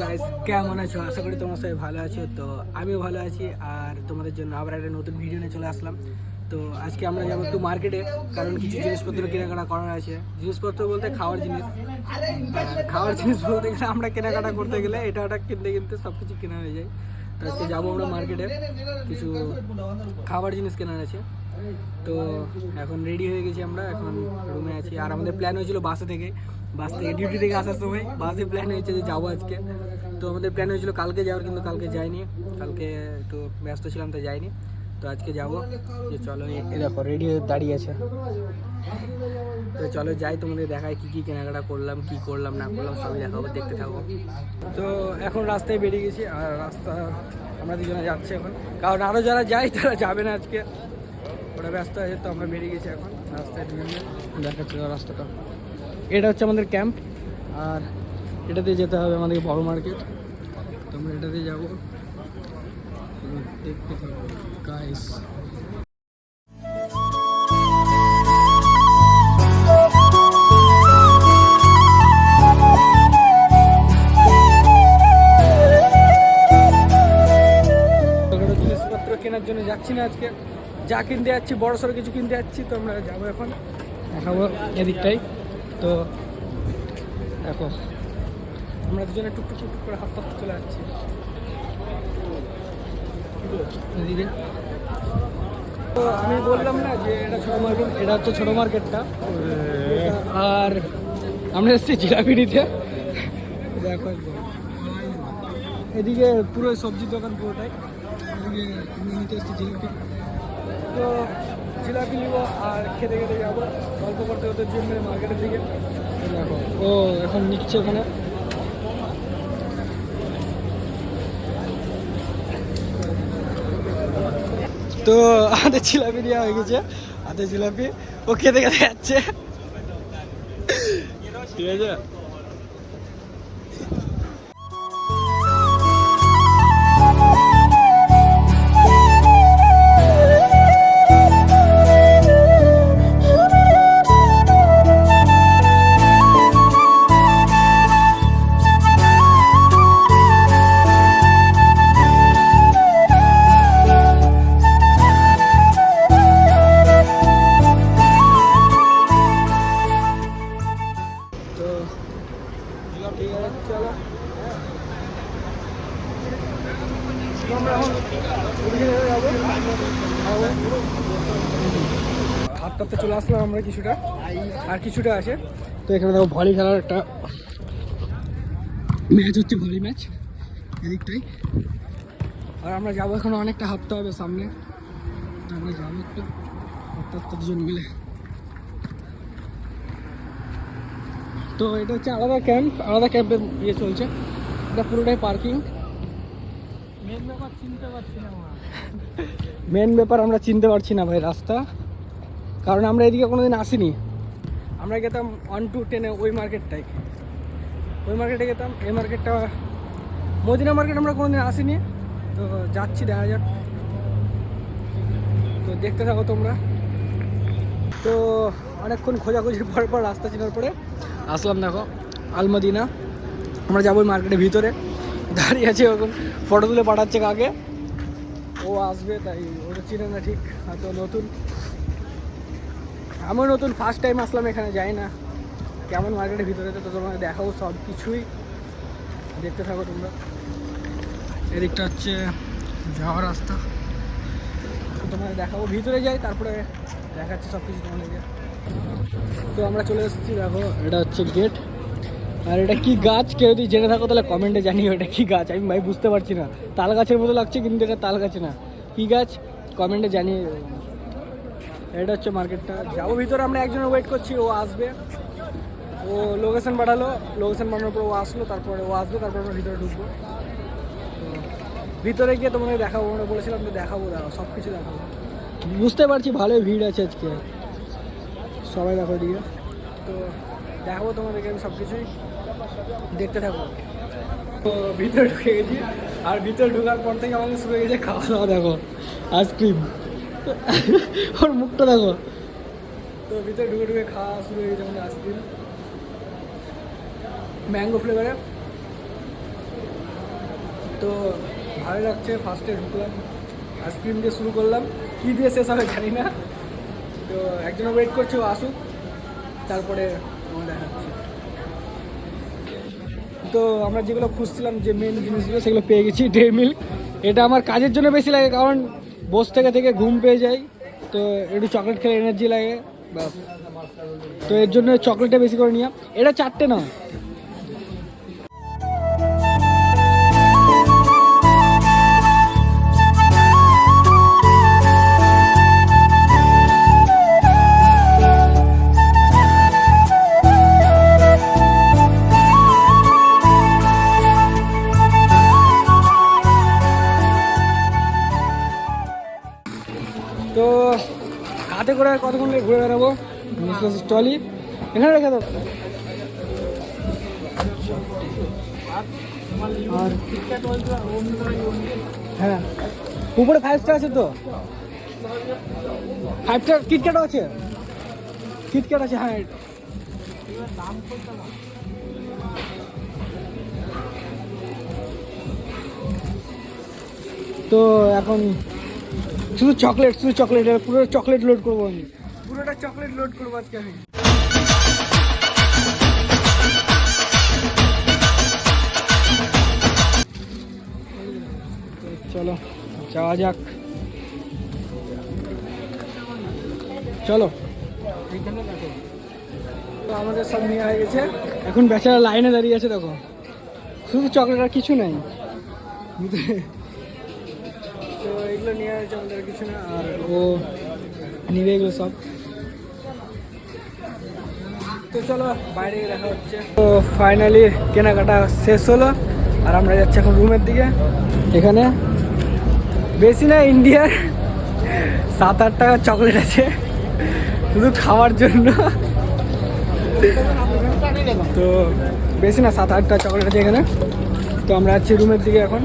Guys, কেমন আছো? আশা করি তোমরা সবাই ভালো আছো। তো আমিও ভালো আছি আর তোমাদের জন্য আবার একটা নতুন ভিডিও নিয়ে চলে আসলাম। তো আজকে আমরা যাবো একটু মার্কেটে, কারণ কিছু জিনিসপত্র কেনাকাটা করার আছে। জিনিসপত্র বলতে খাওয়ার জিনিস, আর খাওয়ার জিনিস বলতে গেলে আমরা কেনাকাটা করতে গেলে এটা ওটা কিনতে কিনতে সব কিছু কেনা হয়ে যায়। তো আজকে যাবো আমরা মার্কেটে, কিছু খাবার জিনিস কেনার আছে। তো এখন রেডি হয়ে গেছি, আমরা এখন রুমে আছি। আর আমাদের প্ল্যান হয়েছিল বাস থেকে ডিউটি থেকে আসার সময় বাসে প্ল্যান হয়েছে যে যাবো আজকে। তো আমাদের প্ল্যান হয়েছিল কালকে যাওয়ার, কিন্তু কালকে যাইনি, কালকে একটু ব্যস্ত ছিলাম তো যাইনি। তো আজকে যাবো। যে চলো, এ দেখো রেডি হয়ে দাঁড়িয়ে আছে। তো চলো যাই, তোমাদের দেখায় কী কী কেনাকাটা করলাম, কি করলাম না করলাম সবই দেখাবো, দেখতে থাকবো। তো এখন রাস্তায় বেরিয়ে গেছি, আর রাস্তা আমরা দুজনে যাচ্ছি এখন, কারণ আরও যারা যায় তারা যাবে না আজকে, ওরা ব্যস্ত আছে। তো আমরা বেরিয়ে গেছি এখন রাস্তায় দুজনে, দেখাচ্ছি রাস্তাটা। এটা হচ্ছে আমাদের ক্যাম্প, আর এটাতে যেতে হবে আমাদেরকে বড় মার্কেট। তো আমরা এটাতে যাবো, দেখতে থাকবো গাইস। জিনিসপত্র কেনার জন্য যাচ্ছি না আজকে, যা কিনতে যাচ্ছি বড় সড়ো কিছু কিনতে যাচ্ছি। তো আমরা যাবো এখন, দেখাবো এদিকটাই। তো দেখো আমরা দুজনে টুকটুক টুকটুক করে হাত পাততে চলে যাচ্ছি এদিকে। তো আমি বললাম না যে এটা ছোটো মার্কেট, এটা হচ্ছে ছোটো মার্কেটটা। আর আমরা এসেছি জিলাপি নিতে, দেখো এদিকে পুরো সবজির দোকান পুরোটাই। এদিকে নিতে এসেছি জিলাপি। তো জিলাপি নিবো আর খেতে খেতে যাবো, গল্প করতে করতে জন্য মার্কেটের দিকে। দেখো ও এখন নিচ্ছে ওখানে। তো আমাদের জিলাপি দেওয়া হয়ে গেছে, হাতে জিলাপি ও খেতে খেতে যাচ্ছে, ঠিক আছে। হাত টাতে চলে আসলাম আমরা কিছুটা, আর কিছুটা আছে। তো এখানে দেখো ভলি খেলার একটা ম্যাচ হচ্ছে, ভলি ম্যাচ এদিকটাই। আর আমরা যাবো এখন, অনেকটা হাঁটতে হবে সামনে, আমরা যাবো একটু হাঁটতে দুজন মিলে। তো এটা হচ্ছে আলাদা ক্যাম্প, আলাদা ক্যাম্পের ইয়ে চলছে, এটা পুরোটাই পার্কিং। মেন ব্যাপার চিনতে পারছি না, মেন ব্যাপার আমরা চিনতে পারছি না ভাই রাস্তা, কারণ আমরা এদিকে কোনোদিন আসিনি। আমরা গেতাম 1 to 10 ওই মার্কেটটাই, ওই মার্কেটে গেতাম। এই মার্কেটটা মদিনা মার্কেট আমরা কোনোদিন আসিনি। তো যাচ্ছি, দেখা যাক। তো দেখতে থাকো তোমরা। তো অনেকক্ষণ খোঁজাখুঁজির পর রাস্তা চেনার পরে আসলাম, দেখো আলমদিনা। আমরা যাবো ওই মার্কেটের ভিতরে, দাঁড়িয়ে আছে এখন, ফটো তুলে পাঠাচ্ছে কাকে, ও আসবে তাই ওটা চিনে না ঠিক, হয়তো নতুন। আমিও নতুন, ফার্স্ট টাইম আসলাম এখানে, যাই না কেমন মার্কেটের ভিতরে। তো তোমাকে দেখাবো সব কিছুই, দেখতে থাকো তোমরা। এদিকটা হচ্ছে যাওয়ার রাস্তা, তোমাকে দেখাবো, ভিতরে যাই তারপরে দেখাচ্ছি সব কিছু তোমাদেরকে। তো আমরা চলে এসেছি, দেখো এটা হচ্ছে গেট। আর এটা কি গাছ, কেউ যদি জেনে থাকো তাহলে কমেন্টে জানিও এটা কি গাছ। আমি ভাই বুঝতে পারছি না, তাল গাছের মতো লাগছে কিন্তু এটা তাল গাছ না, কি গাছ কমেন্টে জানিয়ে। এটা হচ্ছে মার্কেটটা, যাবো ভিতরে। আমরা একজনের ওয়েট করছি, ও আসবে, ও লোকেশন পাঠালো, লোকেশন পাঠানোর পর ও আসলো, তারপরে ও আসবে, তারপর আমরা ভিতরে ঢুকবো। তো ভিতরে গিয়ে তোমাদের দেখাবো, আমরা বলেছিলাম তো দেখাবো, দেখো সব কিছু দেখাবো। বুঝতে পারছি ভালোই ভিড় আছে আজকে, সবাই দেখো দিকে। তো দেখাবো তোমাদেরকে আমি সব কিছুই, দেখতে থাকবো। তো ভিতরে ঢুকে গেছি, আর ভিতরে ঢোকার পর থেকে আমাদের শুরু হয়ে গেছে খাওয়া দাওয়া। দেখো আইসক্রিম, ওর মুখটা দেখো। তো ভিতরে ঢুকে ঢুকে খাওয়া শুরু হয়ে গেছে আমাদের আইসক্রিম, ম্যাঙ্গো ফ্লেভারে। তো ভালো লাগছে। ফার্স্টে ঢুকলাম, আইসক্রিম দিয়ে শুরু করলাম, কী দিয়ে শেষ হবে জানি না। তো একজনে ওয়েট করছে, ও আসুক, তারপরে আমরা দেখাচ্ছি। তো আমরা যেগুলো খুঁজছিলাম, যে মেন জিনিসগুলো, সেগুলো পেয়ে গেছি। ডেয়ারি মিল্ক, এটা আমার কাজের জন্য বেশি লাগে, কারণ বস থেকে থেকে ঘুম পেয়ে যাই, তো একটু চকলেট খেলে এনার্জি লাগে, বাস। তো এর জন্য চকলেটটা বেশি করে নিলাম। এটা 4টে না। তো হাতে করে আর কতক্ষণ ঘুরে বেড়াবো, স্টলই এখানে রেখে দেবো। আর হ্যাঁ, উপরে 5 স্টার আছে, তো 5 স্টার কিটক্যাটও আছে, কিটক্যাট আছে। হ্যাঁ, তো এখন শুধু চকলেট, পুরো চকলেট লোড করবো আমি, পুরোটা চকলেট লোড করবো আজকে আমি। চলো যাওয়া যাক, চলো। তো আমাদের সব নিয়ে হয়ে গেছে, এখন বেচারা লাইনে দাঁড়িয়ে আছে, দেখো শুধু চকলেট আর কিছু নাই। তো এগুলো নিয়ে হয়েছে আমাদের, কিছু না। আর ও নিবে এগুলো সব। তো চলো বাইরে দেখা হচ্ছে। তো ফাইনালি কেনাকাটা শেষ হলো, আর আমরা যাচ্ছি এখন রুমের দিকে। এখানে বেশি না, ইন্ডিয়ার 7-8 টাকার চকলেট আছে শুধু খাওয়ার জন্য। তো বেশি না, 7-8টা চকলেট আছে এখানে। তো আমরা যাচ্ছি রুমের দিকে এখন।